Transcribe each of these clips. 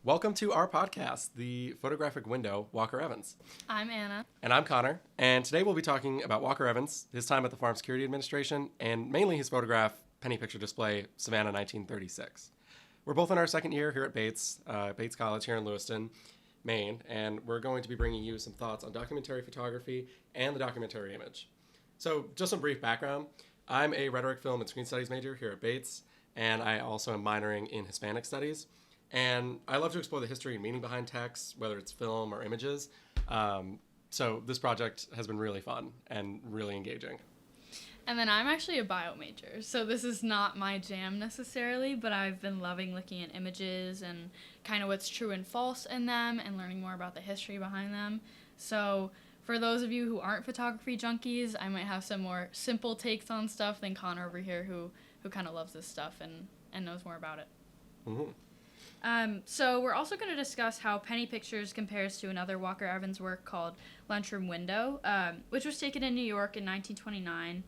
Welcome to our podcast, the Photographic Window, Walker Evans. I'm Anna. And I'm Connor. And today we'll be talking about Walker Evans, his time at the Farm Security Administration, and mainly his photograph, penny picture display, Savannah 1936. We're both in our second year here at Bates College here in Lewiston, Maine, and we're going to be bringing you some thoughts on documentary photography and the documentary image. So just some brief background. I'm a rhetoric, film, and screen studies major here at Bates, and I also am minoring in Hispanic studies. And I love to explore the history and meaning behind text, whether it's film or images. So this project has been really fun and really engaging. And then I'm actually a bio major, so this is not my jam necessarily, but I've been loving looking at images and kind of what's true and false in them and learning more about the history behind them. So for those of you who aren't photography junkies, I might have some more simple takes on stuff than Connor over here who kind of loves this stuff and knows more about it. Mm-hmm. So we're also going to discuss how Penny Pictures compares to another Walker Evans work called Lunchroom Window, which was taken in New York in 1929,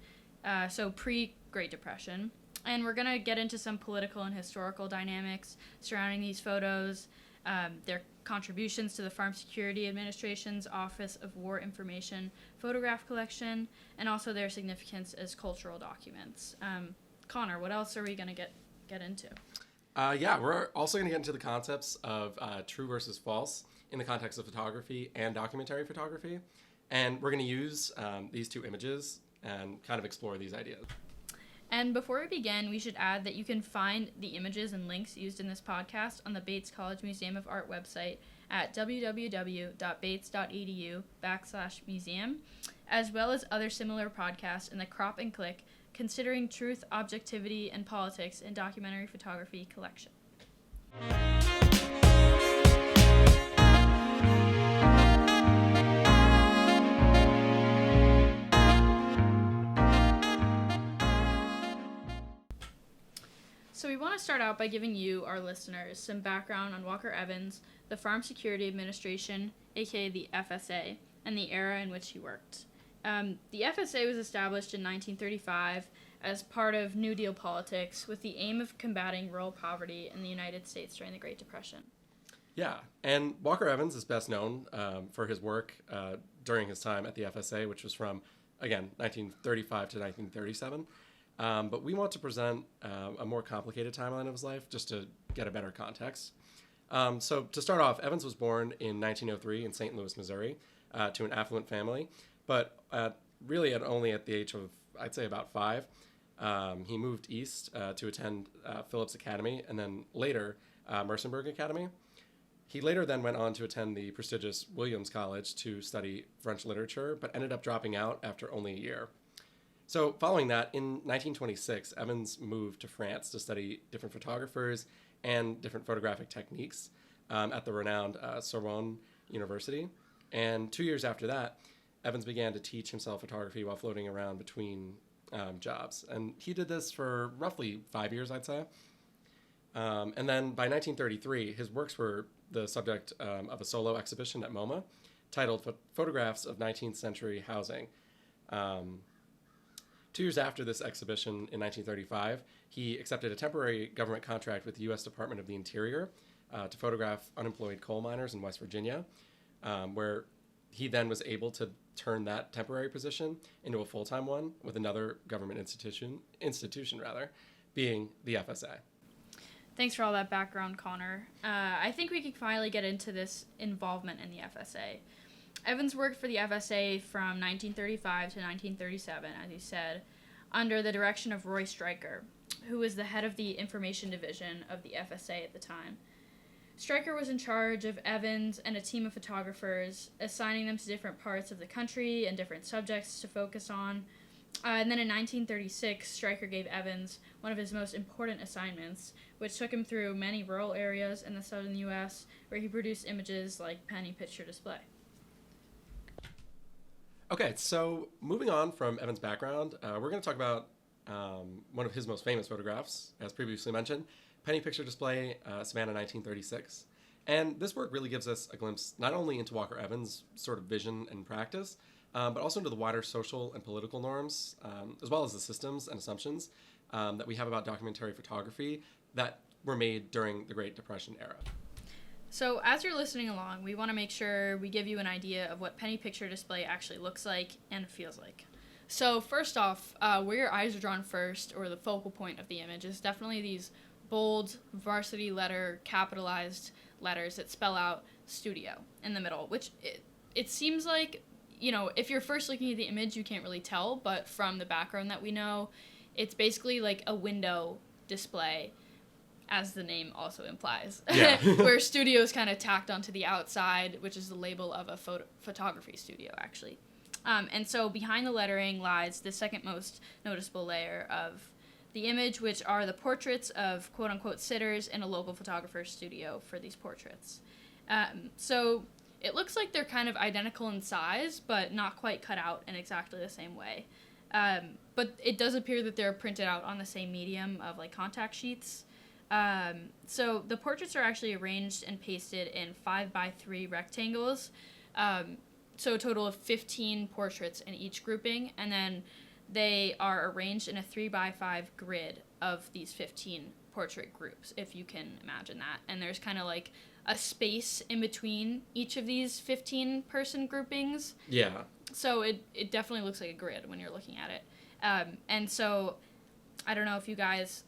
so pre-Great Depression. And we're going to get into some political and historical dynamics surrounding these photos, their contributions to the Farm Security Administration's Office of War Information photograph collection, and also their significance as cultural documents. Connor, what else are we going to get into? We're also going to get into the concepts of true versus false in the context of photography and documentary photography. And we're going to use these two images and kind of explore these ideas. And before we begin, we should add that you can find the images and links used in this podcast on the Bates College Museum of Art website at www.bates.edu/museum, as well as other similar podcasts in the Crop and Click Considering Truth, Objectivity, and Politics in Documentary Photography collection. So we want to start out by giving you, our listeners, some background on Walker Evans, the Farm Security Administration, aka the FSA, and the era in which he worked. The FSA was established in 1935 as part of New Deal politics with the aim of combating rural poverty in the United States during the Great Depression. Yeah, and Walker Evans is best known for his work during his time at the FSA, which was from, again, 1935 to 1937. But we want to present a more complicated timeline of his life just to get a better context. So to start off, Evans was born in 1903 in St. Louis, Missouri, to an affluent family, but really only at the age of, I'd say, about 5. He moved east to attend Phillips Academy and then later Mercenburg Academy. He later then went on to attend the prestigious Williams College to study French literature, but ended up dropping out after only a year. So following that, in 1926, Evans moved to France to study different photographers and different photographic techniques at the renowned Sorbonne University. And 2 years after that, Evans began to teach himself photography while floating around between jobs. And he did this for roughly 5 years, I'd say. And then by 1933, his works were the subject of a solo exhibition at MoMA titled Photographs of 19th Century Housing. 2 years after this exhibition in 1935, he accepted a temporary government contract with the U.S. Department of the Interior to photograph unemployed coal miners in West Virginia, where he then was able to turn that temporary position into a full-time one with another government institution being the FSA. Thanks for all that background, Connor. I think we can finally get into this involvement in the FSA. Evans worked for the FSA from 1935 to 1937, as you said, under the direction of Roy Stryker, who was the head of the information division of the FSA at the time. Stryker was in charge of Evans and a team of photographers, assigning them to different parts of the country and different subjects to focus on. And then in 1936, Stryker gave Evans one of his most important assignments, which took him through many rural areas in the southern U.S., where he produced images like penny picture display. Okay, so moving on from Evans' background, we're going to talk about one of his most famous photographs, as previously mentioned, Penny Picture Display, Savannah 1936. And this work really gives us a glimpse not only into Walker Evans' sort of vision and practice, but also into the wider social and political norms, as well as the systems and assumptions that we have about documentary photography that were made during the Great Depression era. So as you're listening along, we want to make sure we give you an idea of what Penny Picture Display actually looks like and feels like. So first off, where your eyes are drawn first, or the focal point of the image, is definitely these bold varsity letter capitalized letters that spell out studio in the middle, which it seems like, if you're first looking at the image, you can't really tell, but from the background that we know, it's basically like a window display, as the name also implies, where studio is kind of tacked onto the outside, which is the label of a photography studio, actually. And so behind the lettering lies the second most noticeable layer of the image, which are the portraits of quote-unquote sitters in a local photographer's studio for these portraits. So it looks like they're kind of identical in size, but not quite cut out in exactly the same way. But it does appear that they're printed out on the same medium of like contact sheets. So the portraits are actually arranged and pasted in 5x3 rectangles. So a total of 15 portraits in each grouping, and then they are arranged in a 3x5 grid of these 15 portrait groups, if you can imagine that. And there's kind of like a space in between each of these 15 person groupings. Yeah. So it definitely looks like a grid when you're looking at it. And so I don't know if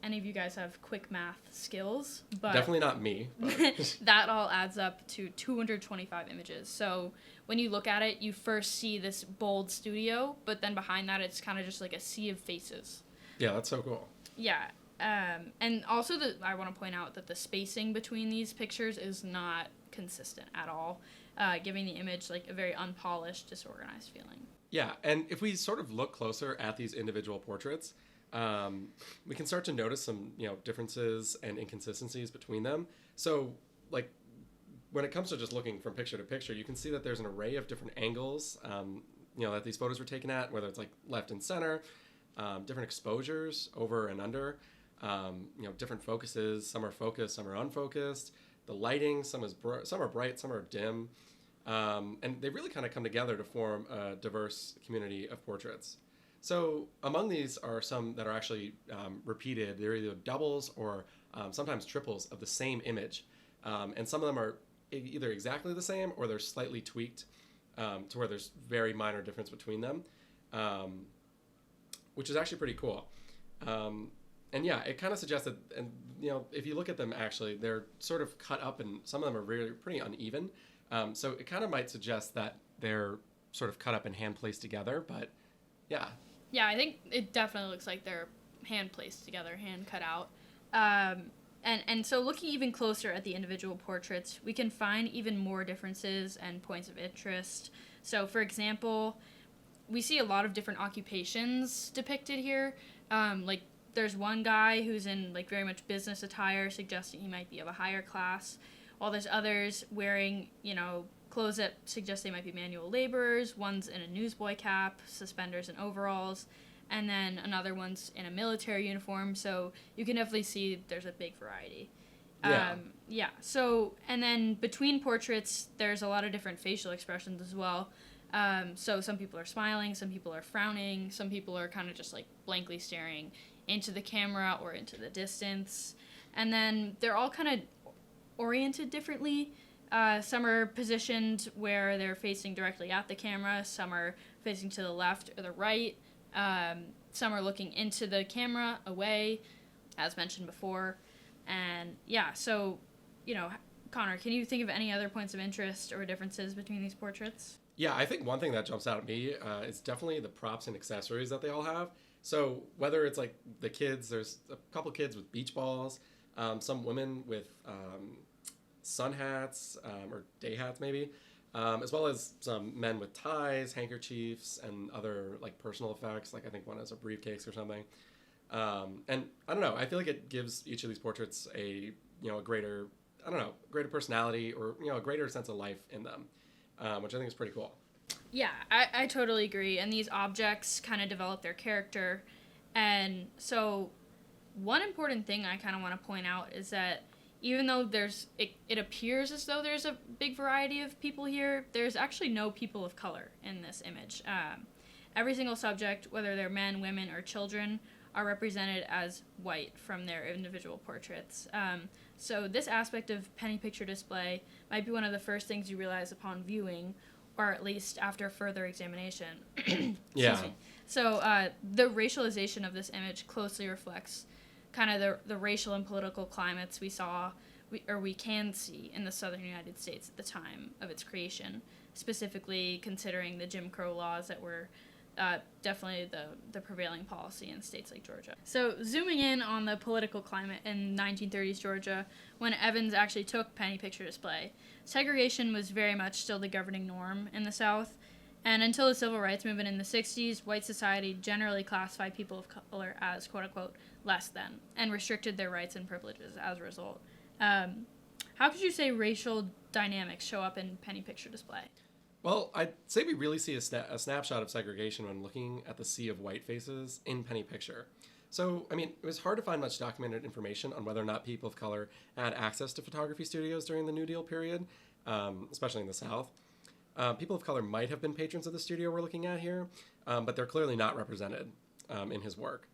any of you guys have quick math skills, but definitely not me. But that all adds up to 225 images. So when you look at it, you first see this bold studio, but then behind that, it's kind of just like a sea of faces. Yeah, that's so cool. Yeah. And also I want to point out that the spacing between these pictures is not consistent at all, giving the image like a very unpolished, disorganized feeling. Yeah, and if we sort of look closer at these individual portraits, we can start to notice some, differences and inconsistencies between them. So, like, when it comes to just looking from picture to picture, you can see that there's an array of different angles, that these photos were taken at, whether it's like left and center, different exposures over and under, different focuses. Some are focused, some are unfocused. The lighting, some are bright, some are dim. And they really kind of come together to form a diverse community of portraits. So among these are some that are actually repeated. They're either doubles or sometimes triples of the same image. And some of them are either exactly the same or they're slightly tweaked to where there's very minor difference between them, which is actually pretty cool. And yeah, it kind of suggests that, and if you look at them, actually, they're sort of cut up and some of them are really pretty uneven. So it kind of might suggest that they're sort of cut up and hand placed together, but yeah. Yeah, I think it definitely looks like they're hand placed together, hand cut out. And so looking even closer at the individual portraits, we can find even more differences and points of interest. So, for example, we see a lot of different occupations depicted here. Like, there's one guy who's in, like, very much business attire, suggesting he might be of a higher class, while there's others wearing, clothes that suggest they might be manual laborers. One's in a newsboy cap, suspenders, and overalls. And then another one's in a military uniform, so you can definitely see there's a big variety. Yeah. So, and then between portraits, there's a lot of different facial expressions as well. So some people are smiling, some people are frowning, some people are kind of just like blankly staring into the camera or into the distance. And then they're all kind of oriented differently. Some are positioned where they're facing directly at the camera, some are facing to the left or the right. Some are looking into the camera, away, as mentioned before. And yeah, so, Connor, can you think of any other points of interest or differences between these portraits? Yeah, I think one thing that jumps out at me is definitely the props and accessories that they all have. So whether it's like the kids, there's a couple kids with beach balls, some women with sun hats or day hats maybe, as well as some men with ties, handkerchiefs, and other like personal effects. Like I think one has a briefcase or something. And I don't know. I feel like it gives each of these portraits a greater personality or a greater sense of life in them, which I think is pretty cool. Yeah, I totally agree. And these objects kind of develop their character And so one important thing I kind of want to point out is that even though it appears as though there's a big variety of people here, there's actually no people of color in this image. Every single subject, whether they're men, women, or children, are represented as white from their individual portraits. So this aspect of penny picture display might be one of the first things you realize upon viewing, or at least after further examination. Yeah. So the racialization of this image closely reflects kind of the racial and political climates we can see in the southern United States at the time of its creation, specifically considering the Jim Crow laws that were definitely the prevailing policy in states like Georgia. So zooming in on the political climate in 1930s Georgia, when Evans actually took penny picture display, segregation was very much still the governing norm in the South. And until the civil rights movement in the 60s, white society generally classified people of color as, quote-unquote, less than, and restricted their rights and privileges as a result. How could you say racial dynamics show up in penny picture display? Well, I'd say we really see a snapshot of segregation when looking at the sea of white faces in penny picture. So, I mean, it was hard to find much documented information on whether or not people of color had access to photography studios during the New Deal period, especially in the South. People of color might have been patrons of the studio we're looking at here, but they're clearly not represented in his work.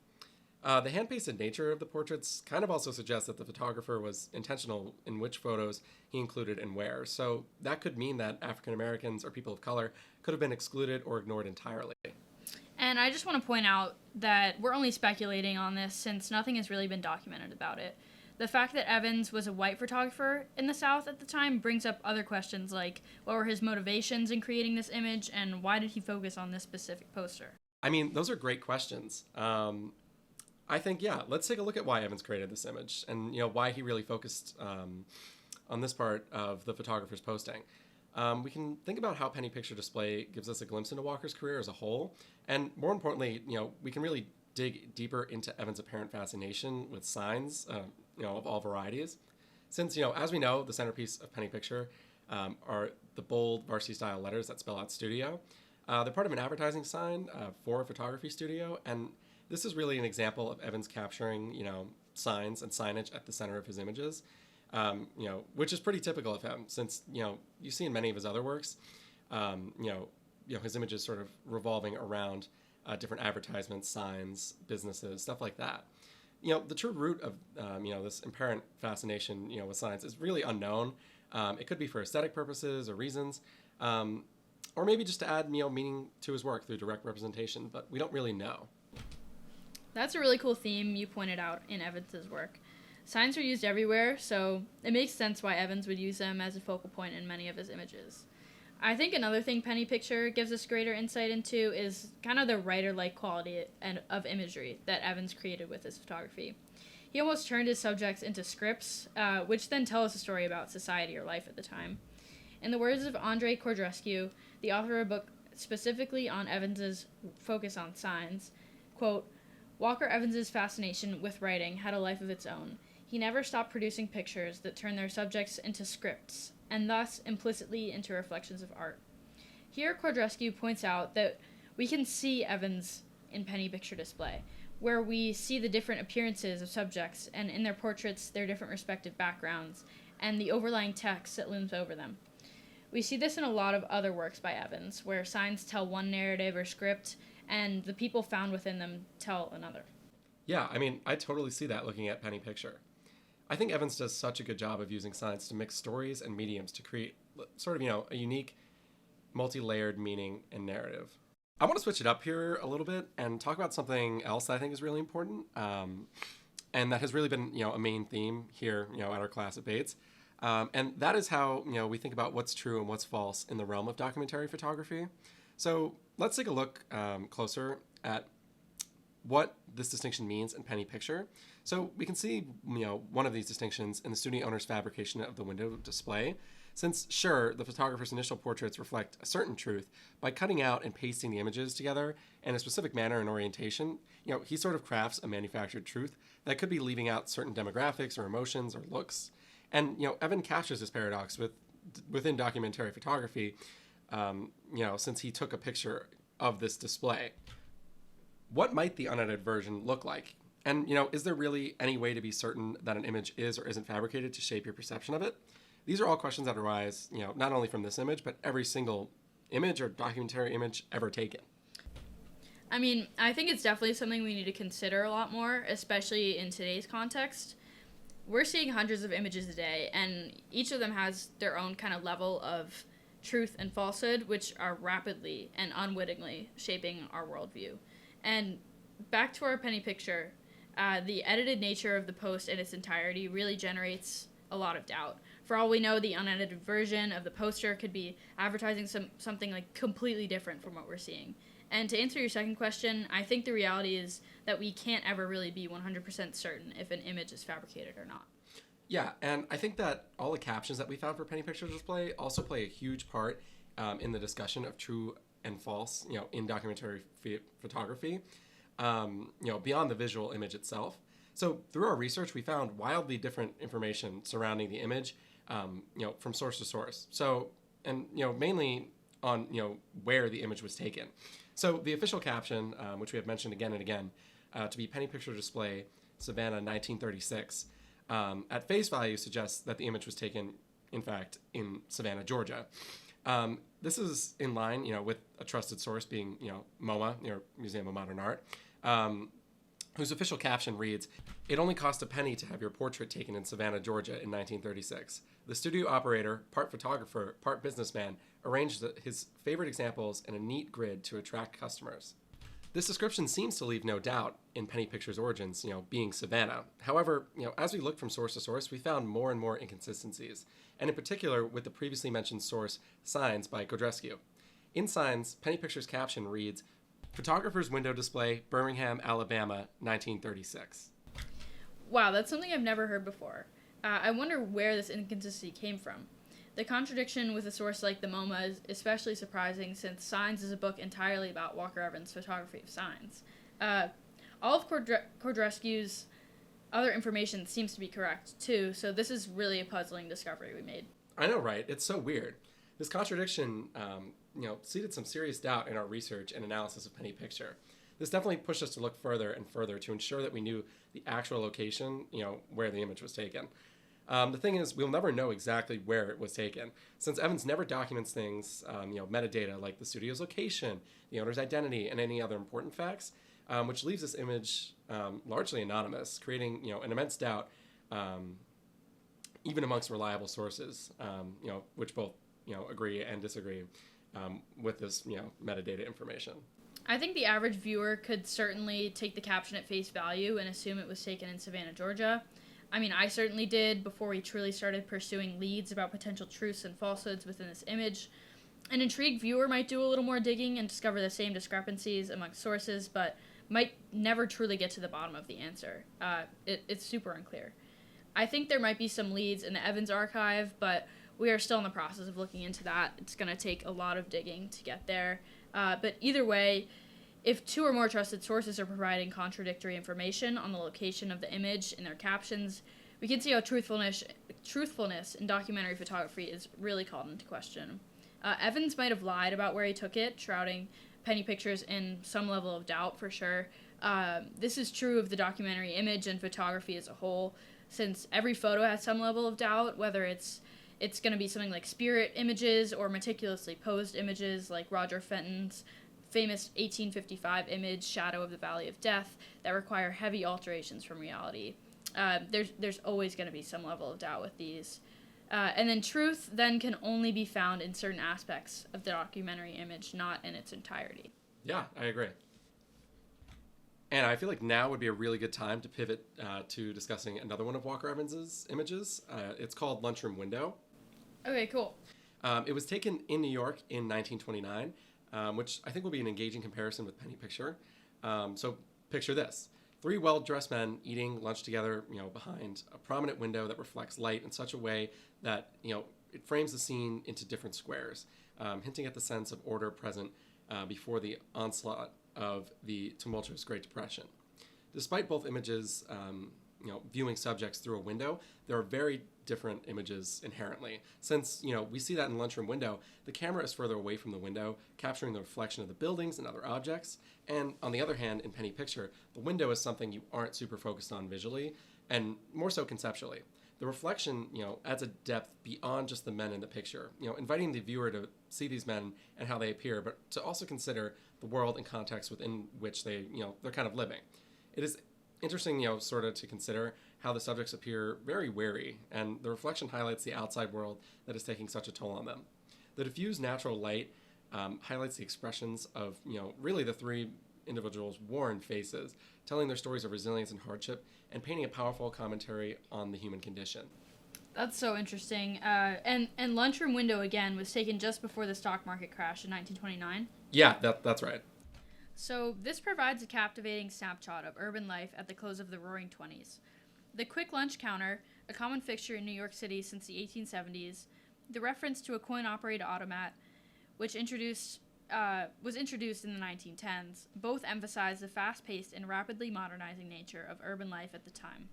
The hand-pasted nature of the portraits kind of also suggests that the photographer was intentional in which photos he included and where. So that could mean that African Americans or people of color could have been excluded or ignored entirely. And I just want to point out that we're only speculating on this since nothing has really been documented about it. The fact that Evans was a white photographer in the South at the time brings up other questions like what were his motivations in creating this image and why did he focus on this specific poster? I mean, those are great questions. I think, yeah, let's take a look at why Evans created this image and, why he really focused on this part of the photographer's posting. We can think about how penny picture display gives us a glimpse into Walker's career as a whole. And more importantly, we can really dig deeper into Evans' apparent fascination with signs, of all varieties. Since, as we know, the centerpiece of penny picture are the bold varsity-style letters that spell out studio. They're part of an advertising sign for a photography studio, and this is really an example of Evans capturing, signs and signage at the center of his images, which is pretty typical of him, since, you see in many of his other works, his images sort of revolving around different advertisements, signs, businesses, stuff like that. The true root of, this apparent fascination, with signs is really unknown. It could be for aesthetic purposes or reasons, or maybe just to add, meaning to his work through direct representation, but we don't really know. That's a really cool theme you pointed out in Evans's work. Signs are used everywhere, so it makes sense why Evans would use them as a focal point in many of his images. I think another thing penny picture gives us greater insight into is kind of the writer-like quality of imagery that Evans created with his photography. He almost turned his subjects into scripts, which then tell us a story about society or life at the time. In the words of Andrei Cordrescu, the author of a book specifically on Evans's focus on signs, quote, Walker Evans's fascination with writing had a life of its own. He never stopped producing pictures that turned their subjects into scripts, and thus implicitly into reflections of art. Here, Cordrescu points out that we can see Evans in penny picture display, where we see the different appearances of subjects, and in their portraits, their different respective backgrounds, and the overlying text that looms over them. We see this in a lot of other works by Evans, where signs tell one narrative or script, and the people found within them tell another. Yeah, I mean, I totally see that looking at penny picture. I think Evans does such a good job of using signs to mix stories and mediums to create sort of, a unique, multi-layered meaning and narrative. I want to switch it up here a little bit and talk about something else that I think is really important, and that has really been, a main theme here, at our class at Bates. And that is how, we think about what's true and what's false in the realm of documentary photography. So let's take a look closer at what this distinction means in penny picture. So we can see, one of these distinctions in the studio owner's fabrication of the window display. Since, sure, the photographer's initial portraits reflect a certain truth, by cutting out and pasting the images together in a specific manner and orientation, he sort of crafts a manufactured truth that could be leaving out certain demographics or emotions or looks. And, Evan captures this paradox within documentary photography, since he took a picture of this display. What might the unedited version look like? And, is there really any way to be certain that an image is or isn't fabricated to shape your perception of it? These are all questions that arise, not only from this image, but every single image or documentary image ever taken. I mean, I think it's definitely something we need to consider a lot more, especially in today's context. We're seeing hundreds of images a day, and each of them has their own kind of level of truth and falsehood, which are rapidly and unwittingly shaping our worldview. And back to our penny picture, the edited nature of the post in its entirety really generates a lot of doubt. For all we know, the unedited version of the poster could be advertising something like completely different from what we're seeing. And to answer your second question, I think the reality is that we can't ever really be 100% certain if an image is fabricated or not. Yeah, and I think that all the captions that we found for penny picture display also play a huge part in the discussion of true and false, in documentary photography, beyond the visual image itself. So through our research, we found wildly different information surrounding the image, from source to source. So, and, mainly on, where the image was taken. So the official caption, which we have mentioned again and again, to be penny picture display, Savannah, 1936, at face value suggests that the image was taken, in fact, in Savannah, Georgia. This is in line, with a trusted source being, MoMA, Museum of Modern Art, whose official caption reads, "It only cost a penny to have your portrait taken in Savannah, Georgia in 1936. The studio operator, part photographer, part businessman, arranged his favorite examples in a neat grid to attract customers." This description seems to leave no doubt in penny picture's origins, being Savannah. However, as we looked from source to source, we found more and more inconsistencies, and in particular with the previously mentioned source, Signs by Gerraughty. In Signs, penny picture's caption reads, "Photographer's window display, Birmingham, Alabama, 1936. Wow, that's something I've never heard before. I wonder where this inconsistency came from. The contradiction with a source like the MoMA is especially surprising since Signs is a book entirely about Walker Evans' photography of signs. All of Gerraughty's other information seems to be correct, too, so this is really a puzzling discovery we made. I know, right? It's so weird. This contradiction, seeded some serious doubt in our research and analysis of penny picture. This definitely pushed us to look further and further to ensure that we knew the actual location, where the image was taken. The thing is, we'll never know exactly where it was taken, since Evans never documents things, metadata like the studio's location, the owner's identity, and any other important facts, which leaves this image largely anonymous, creating, an immense doubt, even amongst reliable sources, which both, agree and disagree with this, metadata information. I think the average viewer could certainly take the caption at face value and assume it was taken in Savannah, Georgia. I mean, I certainly did before we truly started pursuing leads about potential truths and falsehoods within this image. An intrigued viewer might do a little more digging and discover the same discrepancies amongst sources, but might never truly get to the bottom of the answer. It's super unclear. I think there might be some leads in the Evans archive, but we are still in the process of looking into that. It's going to take a lot of digging to get there. But either way, if two or more trusted sources are providing contradictory information on the location of the image in their captions, we can see how truthfulness in documentary photography is really called into question. Evans might have lied about where he took it, shrouding penny pictures in some level of doubt for sure. This is true of the documentary image and photography as a whole, since every photo has some level of doubt, whether it's going to be something like spirit images or meticulously posed images like Roger Fenton's famous 1855 image, Shadow of the Valley of Death, that require heavy alterations from reality. There's always going to be some level of doubt with these. And then truth then can only be found in certain aspects of the documentary image, not in its entirety. Yeah, I agree. And I feel like now would be a really good time to pivot to discussing another one of Walker Evans's images. It's called Lunchroom Window. Okay, cool. It was taken in New York in 1929, which I think will be an engaging comparison with penny picture. So picture this. 3 well-dressed men eating lunch together, behind a prominent window that reflects light in such a way that, it frames the scene into different squares, hinting at the sense of order present before the onslaught of the tumultuous Great Depression. Despite both images viewing subjects through a window, there are very different images inherently. Since, we see that in Lunchroom Window, the camera is further away from the window, capturing the reflection of the buildings and other objects. And on the other hand, in Penny Picture, the window is something you aren't super focused on visually, and more so conceptually. The reflection, adds a depth beyond just the men in the picture, inviting the viewer to see these men and how they appear, but to also consider the world and context within which they're kind of living. It is interesting, sort of to consider how the subjects appear very wary, and the reflection highlights the outside world that is taking such a toll on them. The diffused natural light highlights the expressions of, really the three individuals' worn faces, telling their stories of resilience and hardship, and painting a powerful commentary on the human condition. That's so interesting. And Lunchroom Window, again, was taken just before the stock market crash in 1929. Yeah, that's right. So this provides a captivating snapshot of urban life at the close of the Roaring Twenties. The quick lunch counter, a common fixture in New York City since the 1870s, the reference to a coin-operated automat, which was introduced in the 1910s, both emphasize the fast-paced and rapidly modernizing nature of urban life at the time.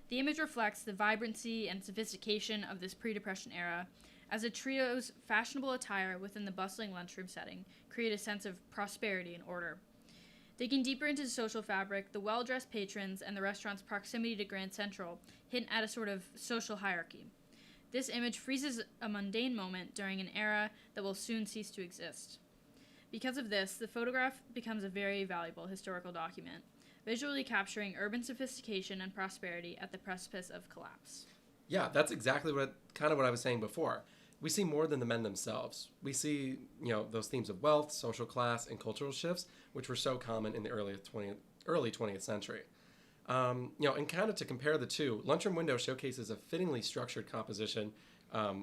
The image reflects the vibrancy and sophistication of this pre-Depression era, as the trio's fashionable attire within the bustling lunchroom setting create a sense of prosperity and order. Digging deeper into the social fabric, the well-dressed patrons and the restaurant's proximity to Grand Central hint at a sort of social hierarchy. This image freezes a mundane moment during an era that will soon cease to exist. Because of this, the photograph becomes a very valuable historical document, visually capturing urban sophistication and prosperity at the precipice of collapse. Yeah, that's exactly what I was saying before. We see more than the men themselves. We see, those themes of wealth, social class, and cultural shifts, which were so common in the early 20th century. And kind of to compare the two, Lunchroom Window showcases a fittingly structured composition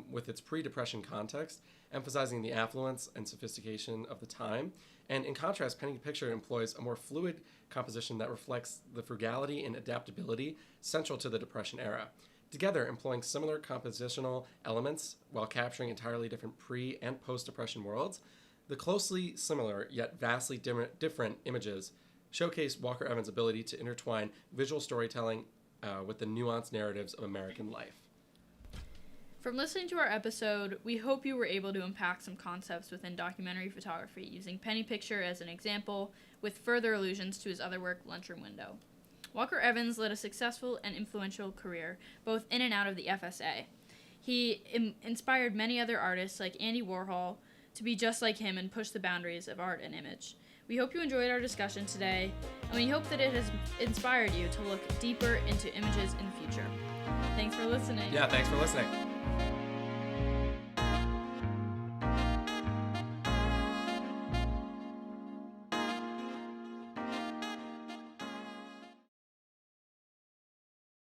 with its pre-Depression context, emphasizing the affluence and sophistication of the time. And in contrast, Penny Picture employs a more fluid composition that reflects the frugality and adaptability central to the Depression era. Together, employing similar compositional elements while capturing entirely different pre- and post-Depression worlds, the closely similar yet vastly different images showcase Walker Evans' ability to intertwine visual storytelling with the nuanced narratives of American life. From listening to our episode, we hope you were able to unpack some concepts within documentary photography using Penny Picture as an example, with further allusions to his other work, Lunchroom Window. Walker Evans led a successful and influential career, both in and out of the FSA. He inspired many other artists like Andy Warhol to be just like him and push the boundaries of art and image. We hope you enjoyed our discussion today, and we hope that it has inspired you to look deeper into images in the future. Thanks for listening. Yeah, thanks for listening.